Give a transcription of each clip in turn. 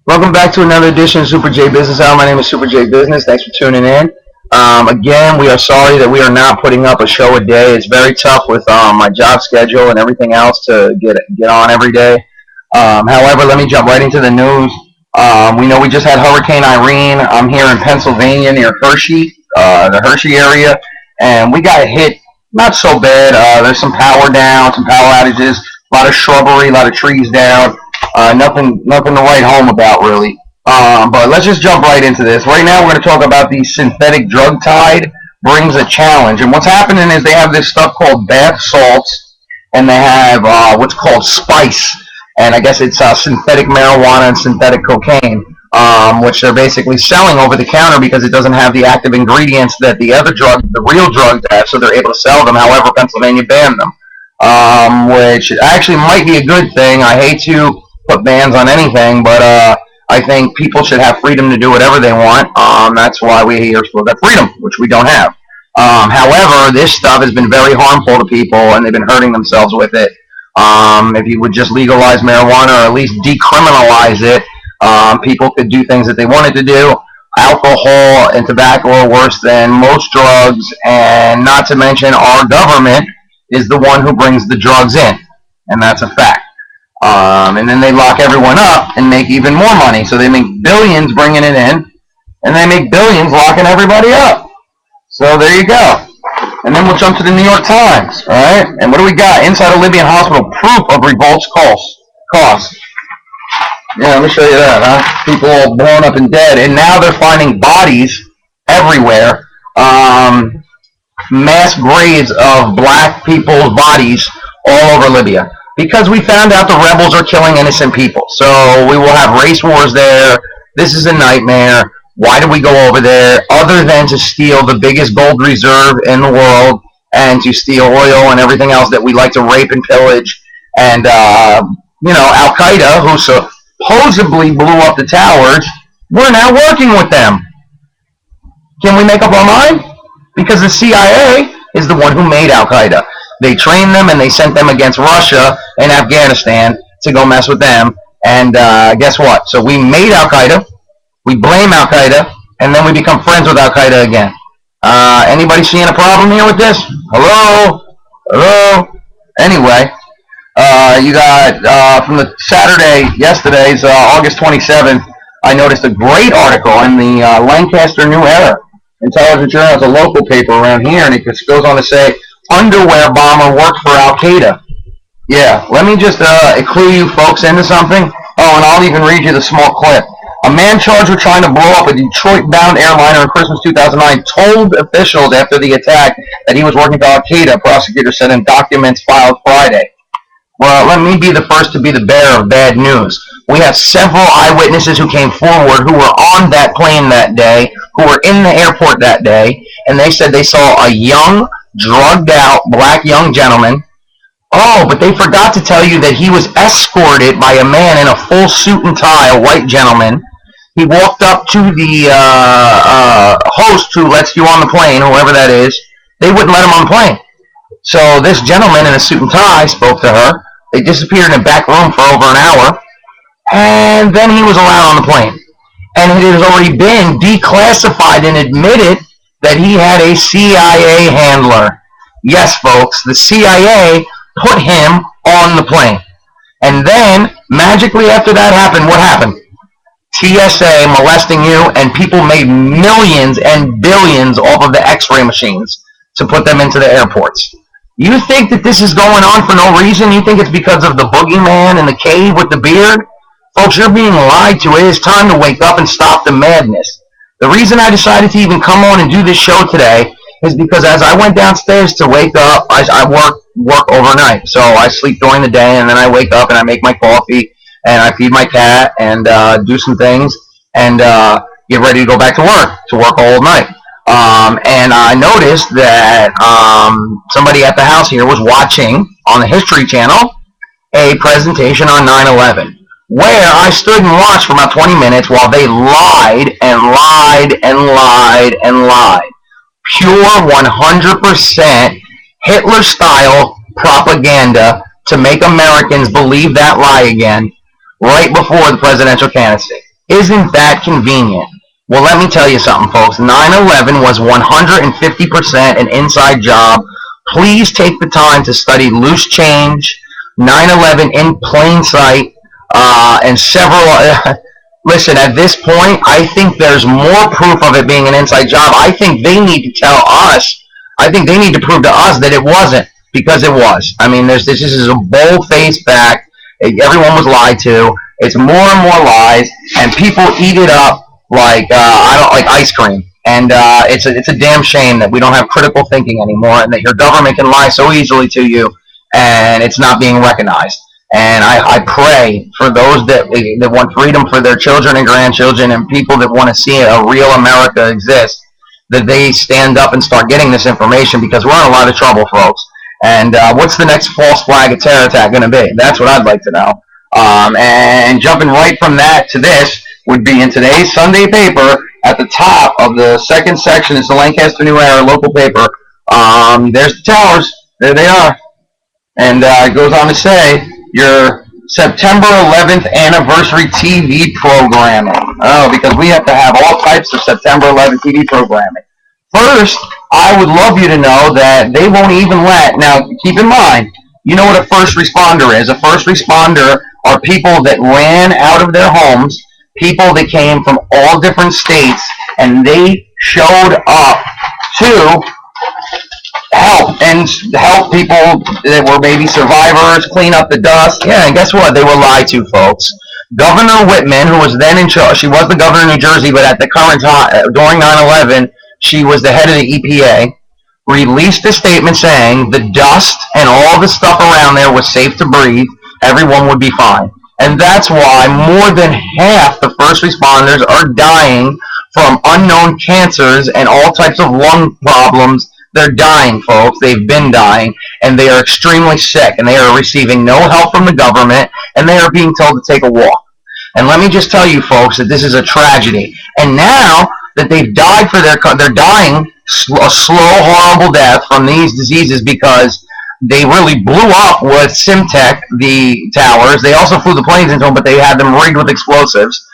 Welcome back to another edition of Super J Business Hour. My name is Super J Business. Thanks for tuning in. Again, we are sorry that we are not putting up a show a day. It's very tough with my job schedule and everything else to get on every day. However, let me jump right into the news. We know we just had Hurricane Irene. I'm here in Pennsylvania near Hershey, the Hershey area, and we got hit not so bad. There's some power down, some power outages, a lot of shrubbery, a lot of trees down. Nothing to write home about, really. But let's just jump right into this. Right now, we're going to talk about the synthetic drug tide brings a challenge. And what's happening is they have this stuff called bath salts, and they have what's called spice. And I guess it's synthetic marijuana and synthetic cocaine, which they're basically selling over the counter because it doesn't have the active ingredients that the other drug, the real drugs have, so they're able to sell them. However, Pennsylvania banned them, which actually might be a good thing. I hate to put bans on anything, but I think people should have freedom to do whatever they want. That's why we are supposed to have freedom, which we don't have. However, this stuff has been very harmful to people, and they've been hurting themselves with it. If you would just legalize marijuana, or at least decriminalize it, people could do things that they wanted to do. Alcohol and tobacco are worse than most drugs, and not to mention our government is the one who brings the drugs in, and that's a fact. And then they lock everyone up and make even more money. So they make billions bringing it in, and they make billions locking everybody up. So there you go. And then we'll jump to the New York Times, all right? And what do we got? Inside a Libyan hospital, proof of revolt's cost. Yeah, let me show you that, huh? People all blown up and dead. And now they're finding bodies everywhere. Mass graves of black people's bodies all over Libya. Because we found out the rebels are killing innocent people. So we will have race wars there. This is a nightmare. Why do we go over there other than to steal the biggest gold reserve in the world and to steal oil and everything else that we like to rape and pillage? And, Al-Qaeda, who supposedly blew up the towers, we're now working with them. Can we make up our mind? Because the CIA is the one who made Al-Qaeda. They trained them and they sent them against Russia and Afghanistan to go mess with them. And guess what? So we made Al-Qaeda, we blame Al-Qaeda, and then we become friends with Al-Qaeda again. Anybody seeing a problem here with this? Hello? Anyway, you got from the yesterday's August 27th, I noticed a great article in the Lancaster New Era. Intelligence Journal is a local paper around here, and it just goes on to say, underwear bomber worked for Al-Qaeda. Yeah, let me just clue you folks into something. Oh, and I'll even read you the small clip. A man charged with trying to blow up a Detroit-bound airliner in Christmas 2009 told officials after the attack that he was working for Al-Qaeda, prosecutors said in documents filed Friday. Well, let me be the first to be the bearer of bad news. We have several eyewitnesses who came forward who were on that plane that day, who were in the airport that day, and they said they saw a young, drugged out black young gentleman. Oh, but they forgot to tell you that he was escorted by a man in a full suit and tie, a white gentleman. He walked up to the host who lets you on the plane, whoever that is. They wouldn't let him on the plane. So this gentleman in a suit and tie spoke to her. They disappeared in a back room for over an hour, and then he was allowed on the plane. And it has already been declassified and admitted that he had a CIA handler. Yes, folks, the CIA put him on the plane. And then, magically after that happened, what happened? TSA molesting you, and people made millions and billions off of the x-ray machines to put them into the airports. You think that this is going on for no reason? You think it's because of the boogeyman in the cave with the beard? Folks, you're being lied to. It is time to wake up and stop the madness. The reason I decided to even come on and do this show today is because as I went downstairs to wake up, I work overnight. So I sleep during the day, and then I wake up and I make my coffee, and I feed my cat, and do some things, and get ready to go back to work all night. And I noticed that somebody at the house here was watching on the History Channel a presentation on 9/11. Where I stood and watched for about 20 minutes while they lied and lied and lied and lied. Pure 100% Hitler-style propaganda to make Americans believe that lie again right before the presidential candidacy. Isn't that convenient? Well, let me tell you something, folks. 9/11 was 150% an inside job. Please take the time to study Loose Change, 9/11 in Plain Sight, and several. Listen, at this point, I think there's more proof of it being an inside job. I think they need to tell us. I think they need to prove to us that it wasn't, because it was. I mean, this is a bold-faced fact. Everyone was lied to. It's more and more lies, and people eat it up like I don't like ice cream. And it's a damn shame that we don't have critical thinking anymore, and that your government can lie so easily to you, and it's not being recognized. And I pray for those that want freedom for their children and grandchildren, and people that want to see a real America exist, that they stand up and start getting this information, because we're in a lot of trouble, folks. And what's the next false flag of terror attack going to be? That's what I'd like to know. And jumping right from that to this would be in today's Sunday paper. At the top of the second section is the Lancaster New Era local paper. There's the towers. There they are. And it goes on to say, your September 11th anniversary TV programming. Oh, because we have to have all types of September 11th TV programming. First, I would love you to know that they won't even let, now keep in mind, you know what a first responder is. A first responder are people that ran out of their homes, people that came from all different states, and they showed up to help people that were maybe survivors, clean up the dust. Yeah, and guess what? They were lied to, folks. Governor Whitman, who was then in charge, she was the governor of New Jersey, but at the current time, during 9/11, she was the head of the EPA, released a statement saying the dust and all the stuff around there was safe to breathe. Everyone would be fine. And that's why more than half the first responders are dying from unknown cancers and all types of lung problems. They're dying, folks. They've been dying, and they are extremely sick, and they are receiving no help from the government, and they are being told to take a walk. And let me just tell you, folks, that this is a tragedy. And now that they've died they're dying a slow, horrible death from these diseases, because they really blew up with Simtech, the towers. They also flew the planes into them, but they had them rigged with explosives.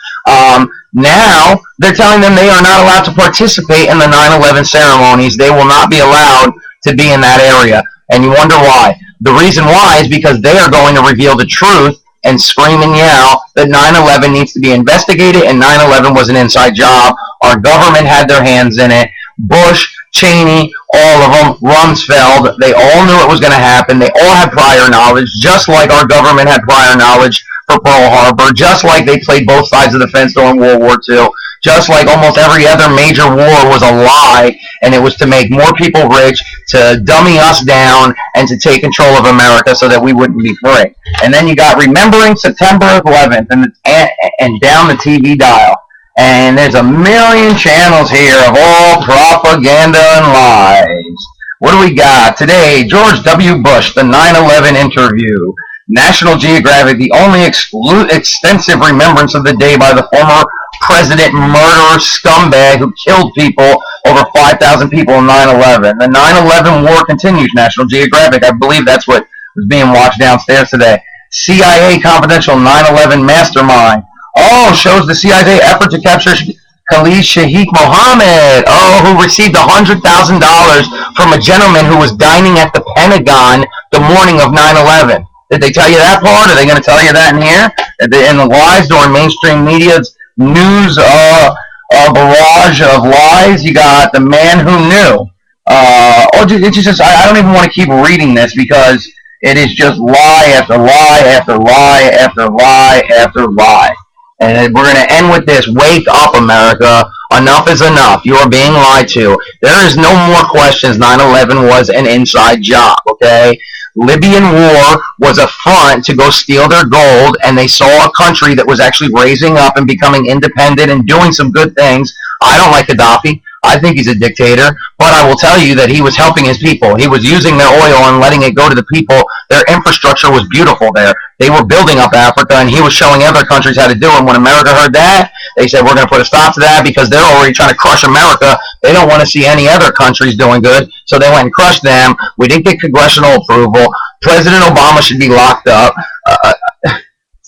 Now they're telling them they are not allowed to participate in the 9/11 ceremonies. They will not be allowed to be in that area. And you wonder why. The reason why is because they are going to reveal the truth and scream and yell that 9/11 needs to be investigated, and 9/11 was an inside job. Our government had their hands in it. Bush, Cheney, all of them, Rumsfeld, they all knew it was going to happen. They all had prior knowledge, just like our government had prior knowledge for Pearl Harbor, just like they played both sides of the fence during World War II, just like almost every other major war was a lie, and it was to make more people rich, to dummy us down, and to take control of America so that we wouldn't be free. And then you got Remembering September 11th, and down the TV dial. And there's a million channels here of all propaganda and lies. What do we got? Today, George W. Bush, the 9/11 interview. National Geographic, the only extensive remembrance of the day by the former president murderer scumbag who killed people, over 5,000 people in 9/11. The 9/11 war continues, National Geographic. I believe that's what was being watched downstairs today. CIA confidential 9/11 mastermind. Oh, shows the CIA effort to capture Khalid Sheikh Mohammed, who received $100,000 from a gentleman who was dining at the Pentagon the morning of 9/11. Did they tell you that part? Are they going to tell you that in here? In the lies during mainstream media's news barrage of lies, you got the man who knew. It's just, I don't even want to keep reading this, because it is just lie after lie after lie after lie after lie. And we're going to end with this. Wake up, America. Enough is enough. You are being lied to. There is no more questions. 9/11 was an inside job, okay? Libyan war was a front to go steal their gold, and they saw a country that was actually raising up and becoming independent and doing some good things. I don't like Gaddafi. I think he's a dictator, but I will tell you that he was helping his people. He was using their oil and letting it go to the people. Their infrastructure was beautiful there. They were building up Africa, and he was showing other countries how to do it. And when America heard that, they said, we're going to put a stop to that, because they're already trying to crush America. They don't want to see any other countries doing good, so they went and crushed them. We didn't get congressional approval. President Obama should be locked up.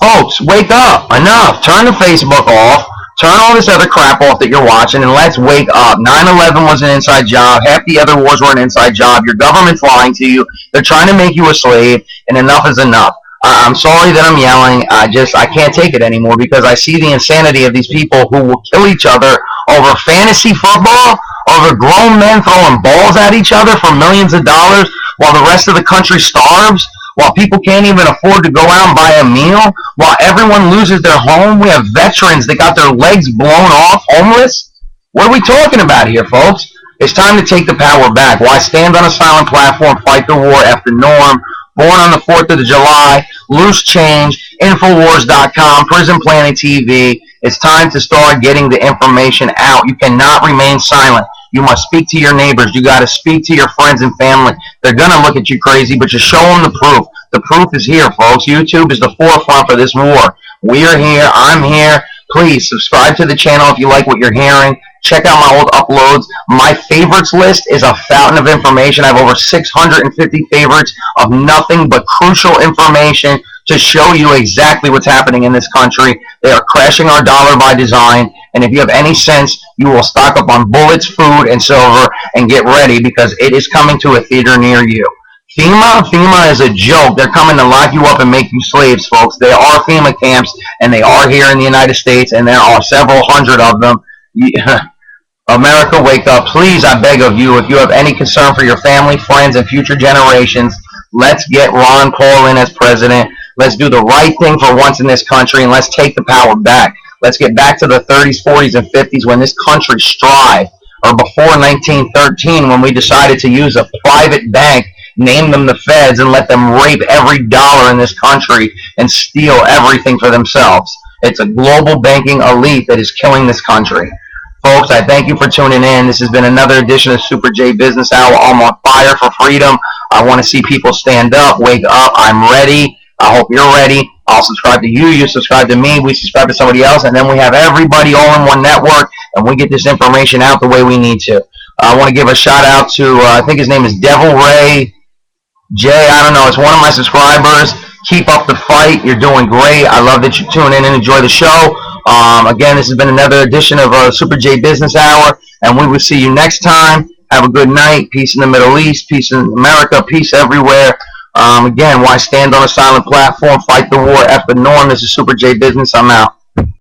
Folks, wake up. Enough. Turn the Facebook off. Turn all this other crap off that you're watching and let's wake up. 9/11 was an inside job. Half the other wars were an inside job. Your government's lying to you. They're trying to make you a slave, and enough is enough. I'm sorry that I'm yelling. I can't take it anymore because I see the insanity of these people who will kill each other over fantasy football, over grown men throwing balls at each other for millions of dollars while the rest of the country starves, while people can't even afford to go out and buy a meal, while everyone loses their home. We have veterans that got their legs blown off, homeless. What are we talking about here, folks? It's time to take the power back. Why stand on a silent platform, fight the war after Norm, Born on the 4th of July, Loose Change, Infowars.com, Prison Planning TV. It's time to start getting the information out. You cannot remain silent. You must speak to your neighbors. You got to speak to your friends and family. They're going to look at you crazy, but just show them the proof. The proof is here, folks. YouTube is the forefront for this war. We are here. I'm here. Please subscribe to the channel if you like what you're hearing. Check out my old uploads. My favorites list is a fountain of information. I have over 650 favorites of nothing but crucial information to show you exactly what's happening in this country. They are crashing our dollar by design. And if you have any sense, you will stock up on bullets, food, and silver and get ready because it is coming to a theater near you. FEMA is a joke. They're coming to lock you up and make you slaves, folks. There are FEMA camps, and they are here in the United States, and there are several hundred of them. America, wake up. Please, I beg of you, if you have any concern for your family, friends, and future generations, let's get Ron Paul in as president. Let's do the right thing for once in this country, and let's take the power back. Let's get back to the 30s, 40s, and 50s when this country strived, or before 1913 when we decided to use a private bank, name them the feds, and let them rape every dollar in this country and steal everything for themselves. It's a global banking elite that is killing this country. Folks, I thank you for tuning in. This has been another edition of Super J Business Hour. I'm on fire for freedom. I want to see people stand up, wake up. I'm ready. I hope you're ready. I'll subscribe to you. You subscribe to me. We subscribe to somebody else. And then we have everybody all in one network, and we get this information out the way we need to. I want to give a shout out to, I think his name is Devil Ray J. I don't know. It's one of my subscribers. Keep up the fight. You're doing great. I love that you tune in and enjoy the show. Again, this has been another edition of Super J Business Hour, and we will see you next time. Have a good night. Peace in the Middle East. Peace in America. Peace everywhere. Again, why stand on a silent platform? Fight the war. F the norm. This is Super J Business. I'm out.